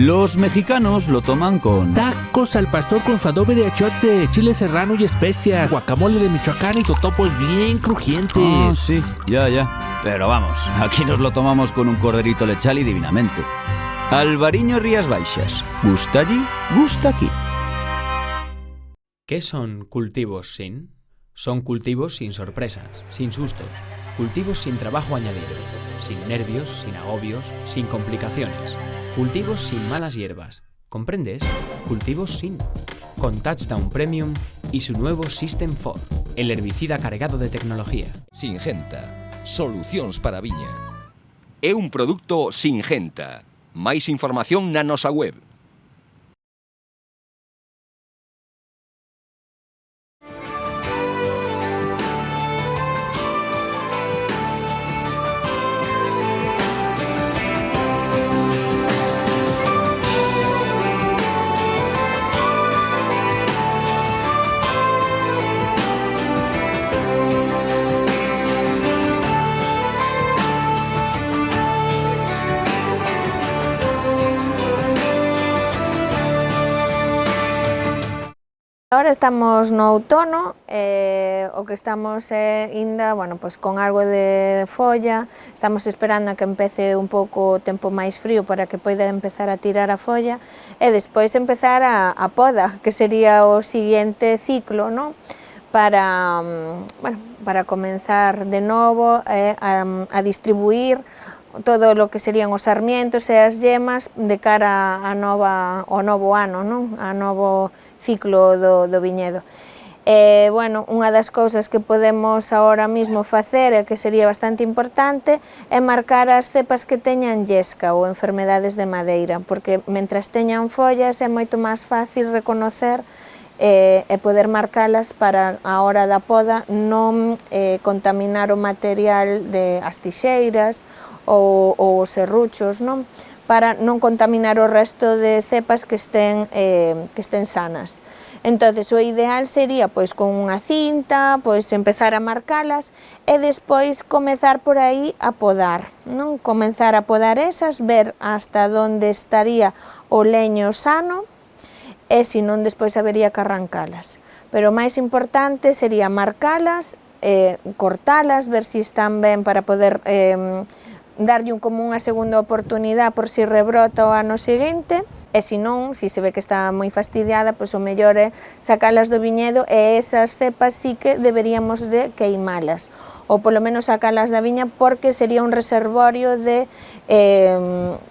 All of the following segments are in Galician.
Los mexicanos lo toman con tacos al pastor con su adobe de achiote, chile serrano y especias, guacamole de Michoacán y totopos bien crujientes. Ah, sí, ya. Pero vamos, aquí nos lo tomamos con un corderito lechal y divinamente. Alvariño Rías Baixas. Gusta allí, gusta aquí. ¿Qué son cultivos sin? Son cultivos sin sorpresas, sin sustos, cultivos sin trabajo añadido, sin nervios, sin agobios, sin complicaciones, cultivos sin malas hierbas. ¿Comprendes? Cultivos sin. Con Touchdown Premium y su nuevo System 4, el herbicida cargado de tecnología. Singenta, solucións para a viña. É un produto Singenta. Máis información na nosa web. Ahora estamos no outono, o que estamos ainda, bueno, pues con algo de folla, estamos esperando a que empece un pouco o tempo máis frío para que poida empezar a tirar a folla e despois empezar a poda, que sería o seguinte ciclo, ¿no? Para, bueno, para comenzar de novo a distribuir todo o que serían os sarmientos e as yemas de cara ao novo ano, non? A novo ciclo do viñedo. Bueno, unha das cousas que podemos ahora mismo facer e que sería bastante importante é marcar as cepas que teñan llesca ou enfermedades de madeira, porque mentras teñan follas é moito máis fácil reconocer e poder marcalas para a hora da poda non contaminar o material de as tixeiras ou os serruchos, non? Para non contaminar o resto de cepas que estén sanas. Entonces, o ideal sería, pois, con unha cinta, pois, empezar a marcalas e despois comezar por aí a podar, non? Comenzar a podar esas, ver hasta onde estaría o leño sano e, se non, despois habería que arrancalas. Pero o máis importante sería marcalas, cortalas, ver se están ben para poder darlle como unha segunda oportunidade por si rebrota o ano seguinte, e se non, se se ve que está moi fastidiada, pois o mellor é sacalas do viñedo e esas cepas sí que deberíamos de queimalas, ou polo menos sacalas da viña, porque sería un reservorio de,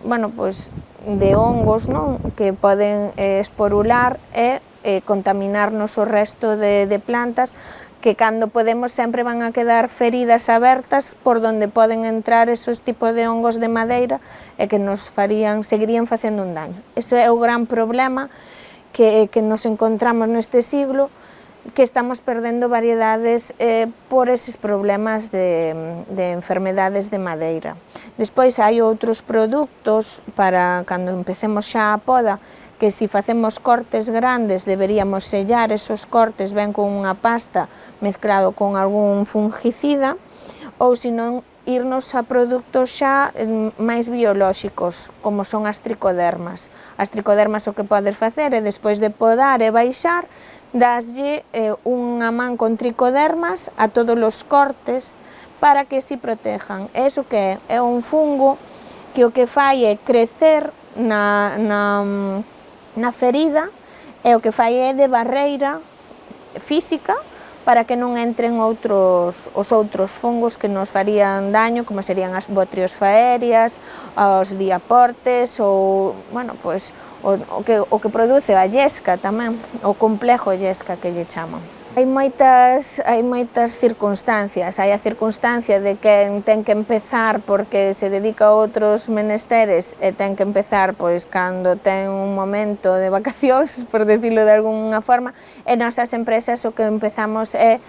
bueno, pois, de hongos, non? Que poden esporular e contaminarnos o resto de plantas, que cando podemos sempre van a quedar feridas abertas por donde poden entrar esos tipos de hongos de madeira e que nos seguirían facendo un daño. Ese é o gran problema que nos encontramos neste siglo, que estamos perdendo variedades por eses problemas de enfermedades de madeira. Despois hai outros produtos para cando empecemos xa a poda, que se facemos cortes grandes deberíamos sellar esos cortes ben con unha pasta mezclado con algún fungicida, ou senón irnos a produtos xa máis biolóxicos, como son as tricodermas. As tricodermas o que podes facer é, despois de podar e baixar, daslle unha man con tricodermas a todos os cortes para que se protejan. Eso que é un fungo que o que fai é crecer na ferida, e o que fai é de barreira física para que non entren os outros fungos que nos farían daño, como serían as botriosfaerias, os diaportes ou, bueno, pois, o que produce a llesca tamén, o complexo llesca que lle chaman. Hai moitas circunstancias. Hai a circunstancia de que ten que empezar porque se dedica a outros menesteres e ten que empezar pois cando ten un momento de vacacións, por decirlo de algunha forma, e nosas empresas o que empezamos é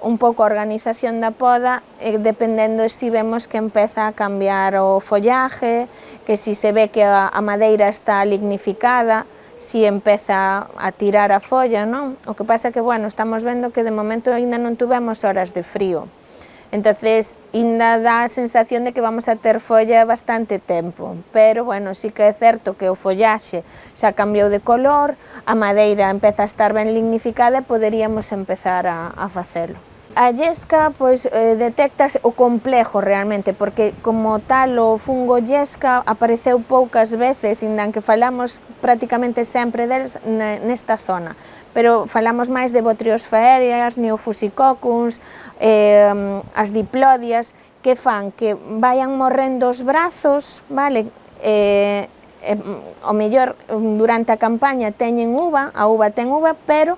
un pouco a organización da poda, dependendo se vemos que empeza a cambiar o follaje, que se ve que a madeira está lignificada, si empeza a tirar a folla, non? O que pasa que, bueno, estamos vendo que de momento ainda non tuvemos horas de frío. Entonces, ainda dá a sensación de que vamos a ter folla bastante tempo, pero, bueno, sí que é certo que o follaxe xa cambiou de color, a madeira empeza a estar ben lignificada e poderíamos empezar a facelo. A llesca, pois, detectas o complexo realmente, porque como tal o fungo llesca apareceu poucas veces, inda que falamos prácticamente sempre deles nesta zona, pero falamos máis de Botryosfa aéreas, Neofusicoccus, as diplodias, que fan que vayan morrendo os brazos, vale? O mellor durante a campaña teñen uva, a uva ten uva, pero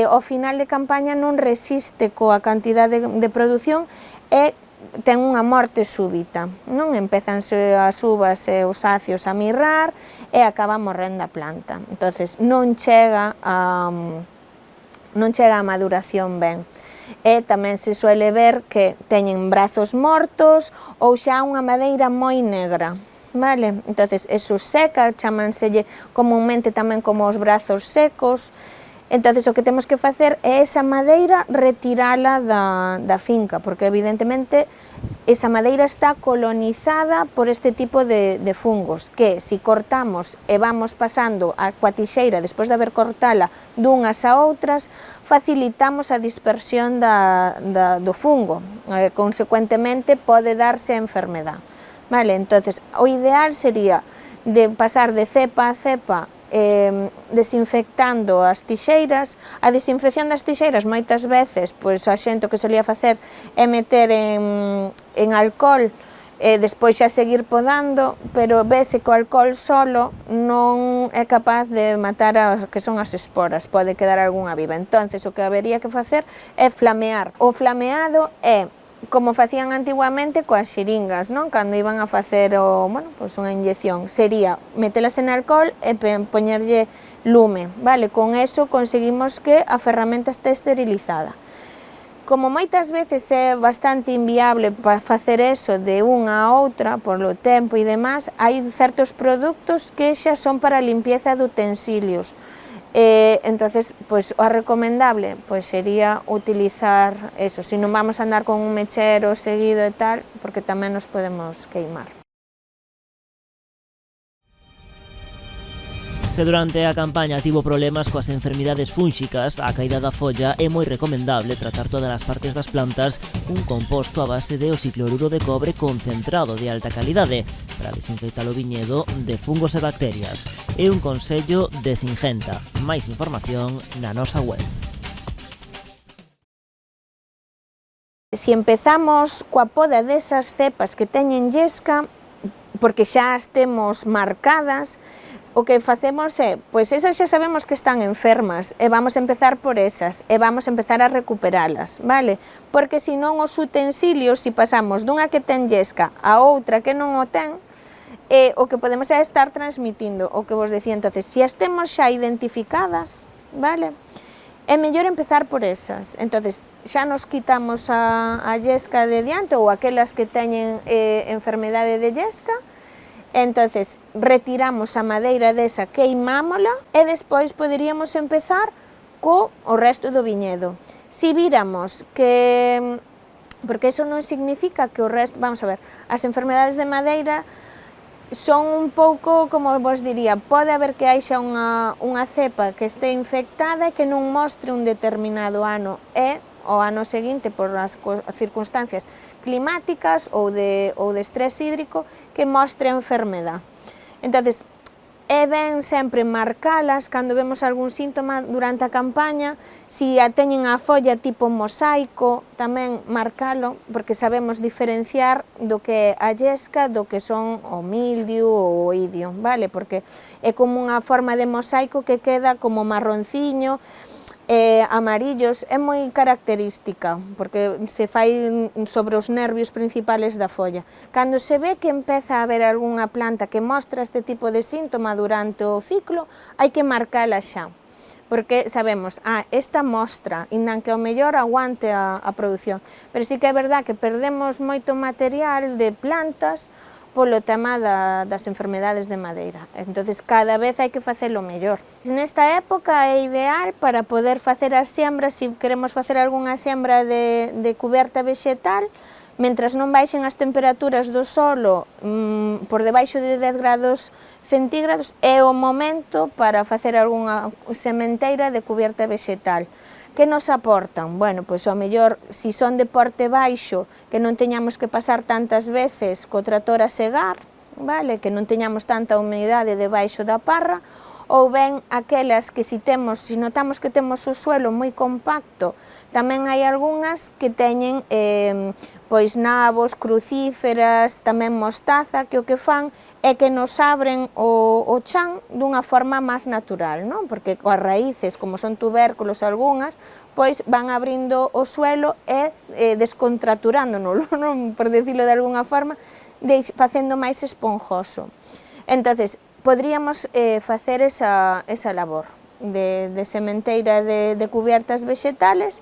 ao final de campaña non resiste coa cantidade de produción e ten unha morte súbita, non? Empezanse as uvas e os acios a mirrar e acaba morrendo a planta. Entonces non chega a maduración ben. E tamén se suele ver que teñen brazos mortos ou xa unha madeira moi negra, vale? Entonces eso seca, chamanselle comunmente tamén como os brazos secos. Entonces o que temos que facer é esa madeira retirala da finca, porque evidentemente esa madeira está colonizada por este tipo de fungos, que se cortamos e vamos pasando a coa tixeira despois de haber cortala dunhas a outras, facilitamos a dispersión do fungo, consecuentemente pode darse a enfermedade. Vale, entonces o ideal sería de pasar de cepa a cepa desinfectando as tixeiras. A desinfección das tixeiras moitas veces, pois a xente o que solía facer é meter en alcohol e despois xa seguir podando, pero vese que o alcohol solo non é capaz de matar as que son as esporas, pode quedar algunha viva. Entonces o que habería que facer é flamear. O flameado é como facían antiguamente coas xiringas, non? Cando iban a facer unha inyección, sería metelas en alcohol e poñerlle lume, vale? Con eso conseguimos que a ferramenta este esterilizada. Como moitas veces é bastante inviable para facer eso de unha a outra, polo tempo e demás, hai certos produtos que xa son para a limpieza de utensilios. Entonces, pois, o recomendable pois sería utilizar eso, se non vamos a andar con un mechero seguido e tal, porque tamén nos podemos queimar. Se durante a campaña tivo problemas coas enfermidades fúnxicas, a caída da folla é moi recomendable tratar todas as partes das plantas cun composto a base de oxicloruro de cobre concentrado de alta calidade para desinfectar o viñedo de fungos e bacterias. É un consello de Singenta. Máis información na nosa web. Se empezamos coa poda desas cepas que teñen llesca, porque xa as temos marcadas, o que facemos é, pois esas xa sabemos que están enfermas e vamos a empezar por esas e vamos a empezar a recuperalas, vale? Porque senón os utensilios, se pasamos dunha que ten llesca a outra que non o ten, o que podemos é estar transmitindo, o que vos decía. Entonces, se as temos xa identificadas, vale? É mellor empezar por esas. Entonces, xa nos quitamos a llesca de diante ou aquelas que teñen enfermedade de llesca. Entonces, retiramos a madeira desa, queimámola e despois poderíamos empezar co resto do viñedo. Se viramos que... Porque iso non significa que o resto... Vamos a ver, as enfermedades de madeira son un pouco, como vos diría, pode haber que haixa unha cepa que este infectada e que non mostre un determinado ano e o ano seguinte por as circunstancias climáticas ou de estrés hídrico que mostre a enfermedade. Entonces, é ben sempre marcalas cando vemos algún síntoma durante a campaña, se a teñen a folla tipo mosaico, tamén marcalo, porque sabemos diferenciar do que é a llesca do que son o mildio ou o idio, vale? Porque é como unha forma de mosaico que queda como marronciño, amarillos, é moi característica, porque se fai sobre os nervios principales da folla. Cando se ve que empeza a haber algunha planta que mostra este tipo de síntoma durante o ciclo, hai que marcala xa, porque sabemos, esta mostra, indan que ao mellor aguante a produción, pero sí que é verdad que perdemos moito material de plantas, polo tema das enfermedades de madeira. Entonces, cada vez hai que facelo mellor. Nesta época é ideal para poder facer as siembras, se queremos facer algunha siembra de cuberta vegetal, mentras non baixen as temperaturas do solo por debaixo de 10 grados centígrados, é o momento para facer algunha sementeira de cuberta vegetal. Que nos aportan? Bueno, pois ao mellor, se son de porte baixo, que non teñamos que pasar tantas veces co trator a segar, vale? Que non teñamos tanta humidade debaixo da parra, ou ben aquelas que se notamos que temos o suelo moi compacto, tamén hai algunhas que teñen pois nabos, crucíferas, tamén mostaza, que o que fan é que nos abren o chan dunha forma máis natural, non? Porque coas raíces, como son tubérculos algunhas, pois van abrindo o suelo e descontraturándolo, non? Por decirlo de algunha forma, facendo máis esponjoso. Entonces, podríamos facer esa labor de sementeira de cubiertas vegetales,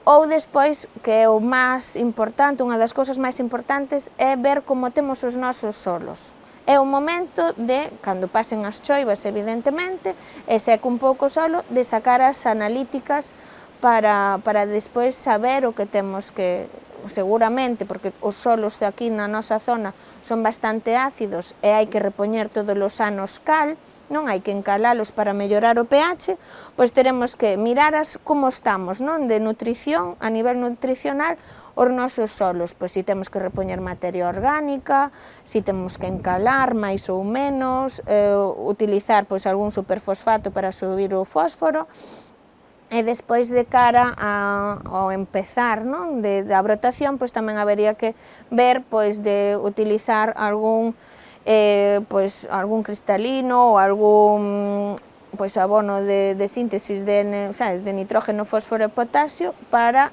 ou despois, que é o máis importante, unha das cousas máis importantes, é ver como temos os nosos solos. É o momento de, cando pasen as choivas, evidentemente, e seca un pouco o solo, de sacar as analíticas para despois saber o que temos que, seguramente, porque os solos aquí na nosa zona son bastante ácidos e hai que repoñer todos os anos cal, non hai que encalalos para mellorar o pH, pois teremos que mirar como estamos, non, de nutrición, a nivel nutricional, os nosos solos, pois se temos que repoñer materia orgánica, se temos que encalar máis ou menos, utilizar pois algún superfosfato para subir o fósforo, e despois de cara ao empezar, non, da brotación, pois tamén habería que ver pois de utilizar algún cristalino ou algún pois abono de síntesis de nitrógeno, fósforo e potasio para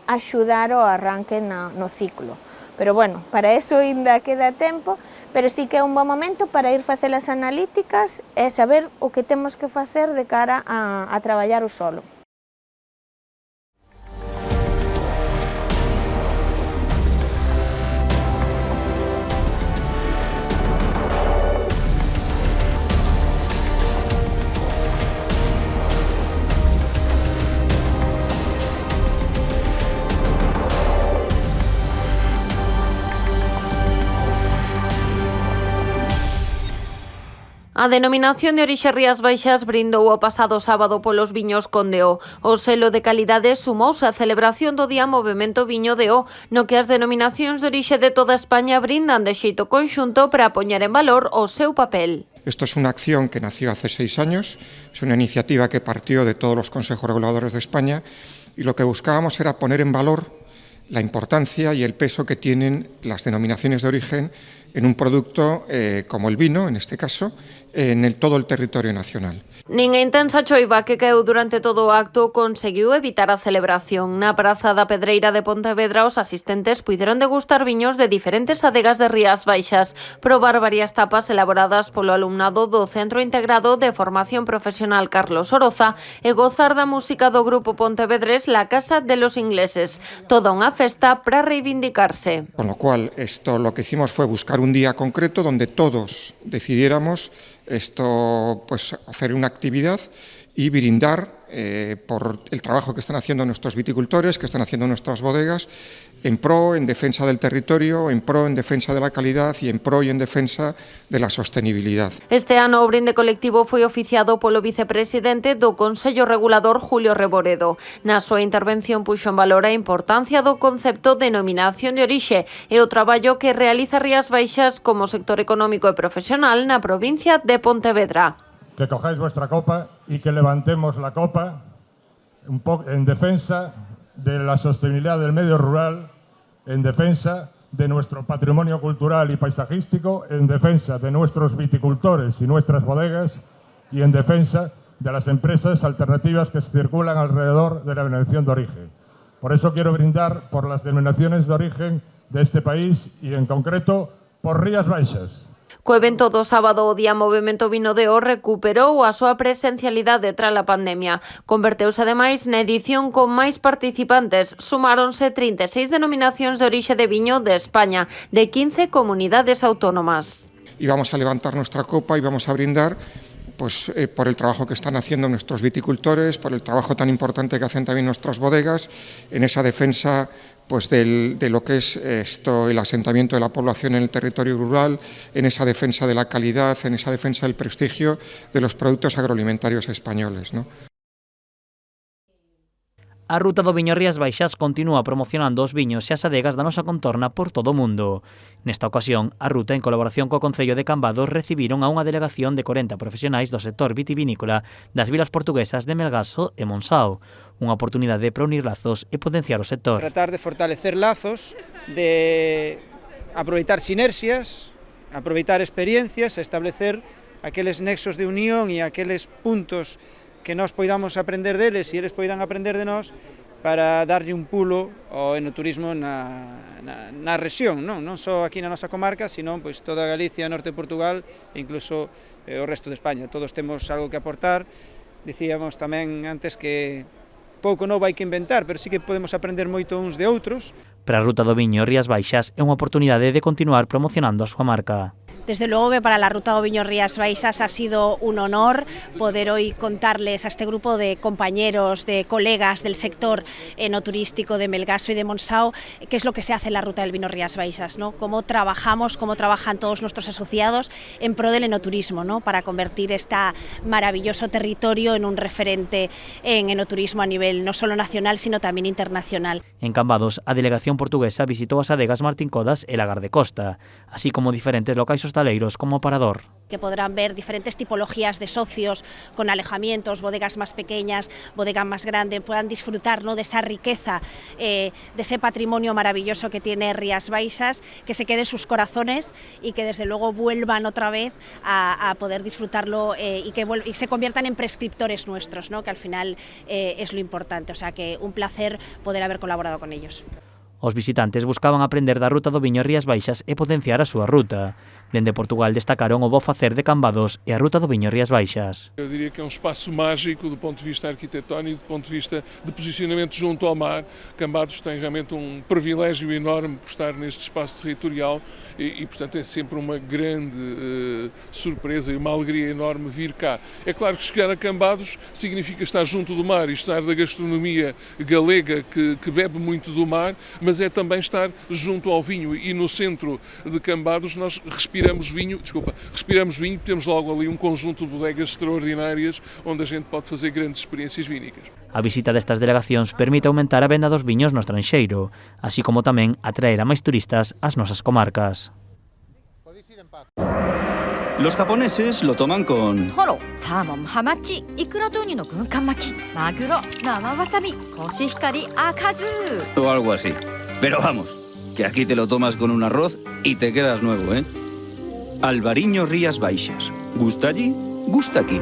axudar ao arranque no ciclo. Pero bueno, para eso ainda queda tempo, pero sí que é un bom momento para ir facer as analíticas e saber o que temos que facer de cara a traballar o solo. A denominación de orixe Rías Baixas brindou o pasado sábado polos viños Conde O. O selo de calidade sumouse á celebración do Día Movemento Viño de O, no que as denominacións de orixe de toda España brindan de xeito conxunto para poñer en valor o seu papel. Esto es una acción que nació hace 6 años, es una iniciativa que partió de todos los consejos reguladores de España y lo que buscábamos era poner en valor la importancia y el peso que tienen las denominaciones de origen en un producto como el vino, en este caso, en todo el territorio nacional. Nin a intensa choiva que caeu durante todo o acto conseguiu evitar a celebración. Na Praza da Pedreira de Pontevedra os asistentes puideron degustar viños de diferentes adegas de Rías Baixas, probar varias tapas elaboradas polo alumnado do Centro Integrado de Formación Profesional Carlos Oroza e gozar da música do grupo pontevedrés La Casa de los Ingleses. Toda unha festa para reivindicarse. Con lo cual, esto lo que hicimos fue buscar un día concreto donde todos decidiéramos hacer una actividad y brindar por el trabajo que están haciendo nuestros viticultores, que están haciendo nuestras bodegas, en pro, en defensa del territorio, en pro, en defensa de la calidad y en pro y en defensa de la sostenibilidad. Este ano o brinde colectivo foi oficiado polo vicepresidente do Consello Regulador, Julio Reboredo. Na súa intervención puxo en valor a importancia do concepto de denominación de orixe e o traballo que realiza Rías Baixas como sector económico e profesional na provincia de Pontevedra. Que cojáis vuestra copa y que levantemos la copa un poco en defensa de la sostenibilidad del medio rural, en defensa de nuestro patrimonio cultural y paisajístico, en defensa de nuestros viticultores y nuestras bodegas y en defensa de las empresas alternativas que circulan alrededor de la denominación de origen. Por eso quiero brindar por las denominaciones de origen de este país y en concreto por Rías Baixas. Co evento do sábado o día Movemento Vinodeo recuperou a súa presencialidade tras a pandemia. Converteuse ademais na edición con máis participantes. Sumáronse 36 denominacións de orixe de viño de España, de 15 comunidades autónomas. Y vamos a levantar nuestra copa y vamos a brindar pues, por el trabajo que están haciendo nuestros viticultores, por el trabajo tan importante que hacen también nuestras bodegas en esa defensa pues de lo que es el asentamiento de la población en el territorio rural, en esa defensa de la calidad, en esa defensa del prestigio de los productos agroalimentarios españoles, ¿no? A ruta do viño Rías Baixas continúa promocionando os viños e as adegas da nosa contorna por todo o mundo. Nesta ocasión, a ruta, en colaboración co Concello de Cambados, recibiron a unha delegación de 40 profesionais do sector vitivinícola das vilas portuguesas de Melgaso e Monsao. Unha oportunidade para unir lazos e potenciar o sector. Tratar de fortalecer lazos, de aproveitar sinerxias, aproveitar experiencias, establecer aqueles nexos de unión e aqueles puntos que nós poidamos aprender deles e eles poidan aprender de nós para darlle un pulo ao enoturismo na rexión, non só aquí na nosa comarca, sino pois toda Galicia, norte de Portugal e incluso o resto de España. Todos temos algo que aportar. Dicíamos tamén antes que pouco novo hai que inventar, pero sí que podemos aprender moito uns de outros. Para a ruta do viño Rías Baixas é unha oportunidade de continuar promocionando a súa marca. Desde luego que para la Ruta do Viño Rías Baixas ha sido un honor poder hoy contarles a este grupo de compañeros, de colegas del sector enoturístico de Melgaso y de Monsao qué es lo que se hace en la Ruta del Vino Rías Baixas, ¿no? Cómo trabajamos, cómo trabajan todos nuestros asociados en pro del enoturismo, ¿no? Para convertir este maravilloso territorio en un referente en enoturismo a nivel no solo nacional, sino también internacional. En Cambados, a delegación portuguesa visitou as adegas Martín Codas e Lagar de Costa, así como diferentes locais hostaleiros como Parador. Que podrán ver diferentes tipologías de socios con alejamientos, bodegas más pequeñas, bodegas más grandes, puedan disfrutar, ¿no?, de esa riqueza, de ese patrimonio maravilloso que tiene Rías Baixas, que se quede en sus corazones y que desde luego vuelvan otra vez a poder disfrutarlo y que se conviertan en prescriptores nuestros, ¿no?, que al final es lo importante. O sea que un placer poder haber colaborado con ellos. Os visitantes buscaban aprender da ruta do viño Rías Baixas e potenciar a súa ruta. Dende Portugal destacaron o bo facer de Cambados e a ruta do viño Rías Baixas. Eu diria que é um espaço mágico do ponto de vista arquitetónico, do ponto de vista de posicionamento junto ao mar. Cambados tem realmente um privilégio enorme por estar neste espaço territorial e portanto, é sempre uma grande surpresa e uma alegria enorme vir cá. É claro que chegar a Cambados significa estar junto do mar e estar da gastronomia galega que bebe muito do mar, mas é também estar junto ao vinho e no centro de Cambados nós respiramos vinho, e temos logo ali um conjunto de bodegas extraordinárias onde a gente pode fazer grandes experiências vínicas. A visita destas delegacións permite aumentar a venda dos viños no estranxeiro, así como tamén atraer a máis turistas ás nosas comarcas. Los japoneses lo toman con... Toro, salmon, hamachi, ikura to uni no gunkan maki, maguro, nama wasabi, koshihikari, akazu. O algo así. Pero vamos, que aquí te lo tomas con un arroz y te quedas nuevo, ¿eh? Albariño Rías Baixas. ¿Gusta allí? Gusta aquí.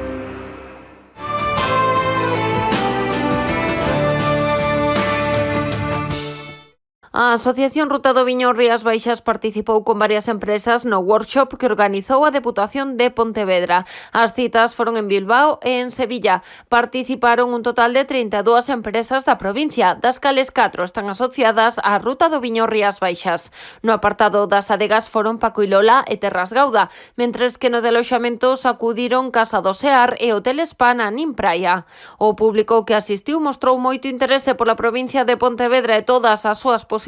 A Asociación Ruta do Viño Rías Baixas participou con varias empresas no workshop que organizou a Deputación de Pontevedra. As citas foron en Bilbao e en Sevilla. Participaron un total de 32 empresas da provincia, das cales 4 están asociadas á Ruta do Viño Rías Baixas. No apartado das adegas foron Paco y Lola e Terras Gauda, mentres que no de aloxamentos acudiron Casa do Sear e Hotel Espana nin Praia. O público que asistiu mostrou moito interese pola provincia de Pontevedra e todas as súas posibilidades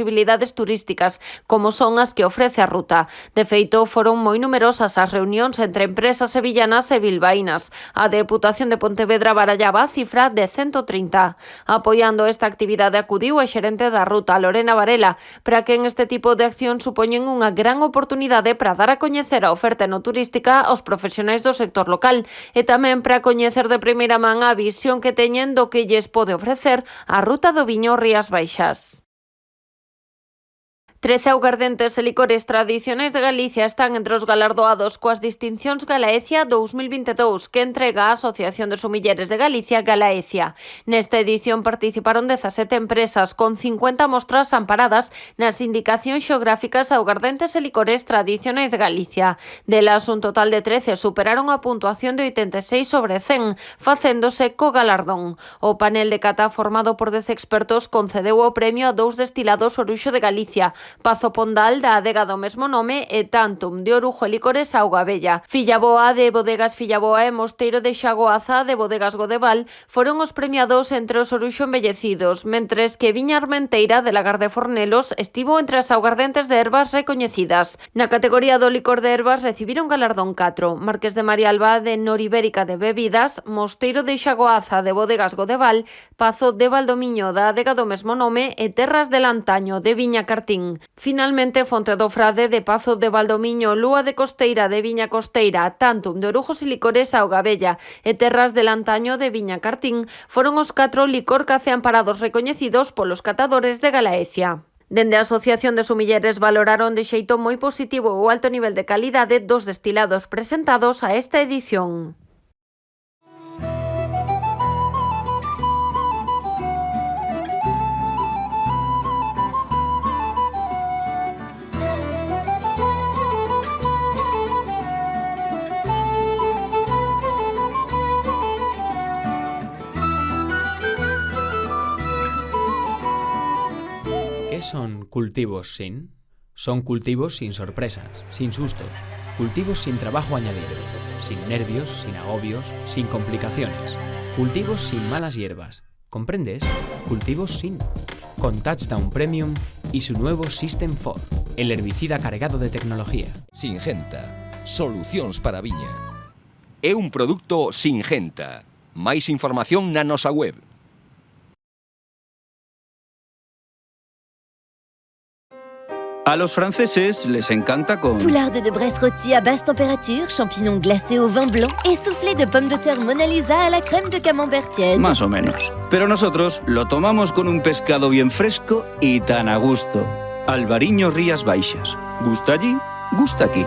turísticas, como son as que ofrece a ruta. De feito, foron moi numerosas as reunións entre empresas sevillanas e bilbaínas. A Deputación de Pontevedra barallaba a cifra de 130. Apoiando esta actividade acudiu a xerente da ruta, Lorena Varela, para que en este tipo de acción supoñen unha gran oportunidade para dar a coñecer a oferta enoturística aos profesionais do sector local e tamén para coñecer de primeira man a visión que teñen do que lles pode ofrecer a Ruta do Viño Rías Baixas. 13 augardentes e licores tradicionais de Galicia están entre os galardoados coas distincións Galaecia 2022 que entrega a Asociación de Sumilleres de Galicia, Galaecia. Nesta edición participaron 17 empresas con 50 mostras amparadas nas indicacións xeográficas augardentes e licores tradicionais de Galicia. Delas, un total de 13 superaron a puntuación de 86 sobre 100, facéndose co galardón. O panel de cata formado por 10 expertos concedeu o premio a 2 destilados Oruxo de Galicia, Pazo Pondal da adega do mesmo nome e Tantum de Orujo e Licores Auga Bella. Fillaboa de Bodegas Fillaboa e Mosteiro de Xagoaza de Bodegas Godeval foron os premiados entre os Oruxo embellecidos, mentres que Viña Armenteira de Lagar de Fornelos estivo entre as augardentes de ervas recoñecidas. Na categoría do licor de ervas recibiron galardón 4, Marqués de Marialba de Noribérica de Bebidas, Mosteiro de Xagoaza de Bodegas Godeval, Pazo de Valdomiño da adega do mesmo nome e Terras del Antaño de Viña Cartín. Finalmente, Fonte do Frade de Pazo de Valdomiño, Lúa de Costeira de Viña Costeira, Tantum de Orujos e Licores Auga Bella e Terras del Antaño de Viña Cartín foron os 4 licor café amparados recoñecidos polos catadores de Galaecia. Dende a Asociación de Sumilleres valoraron de xeito moi positivo o alto nivel de calidade dos destilados presentados a esta edición. ¿Qué son cultivos sin? Son cultivos sin sorpresas, sin sustos, cultivos sin trabajo añadido, sin nervios, sin agobios, sin complicaciones, cultivos sin malas hierbas. ¿Comprendes? Cultivos sin. Con Touchdown Premium y su nuevo System 4, el herbicida cargado de tecnología. Singenta. Solucións para a viña. É un produto Singenta. Máis información na nosa web. A los franceses les encanta con... Poularde de Brest rôti à basse température, champignons glacés au vin blanc et soufflé de pommes de terre Mona Lisa à la crème de camembert tiède. Más o menos. Pero nosotros lo tomamos con un pescado bien fresco y tan a gusto. Albariño Rías Baixas. ¿Gusta allí? Gusta aquí.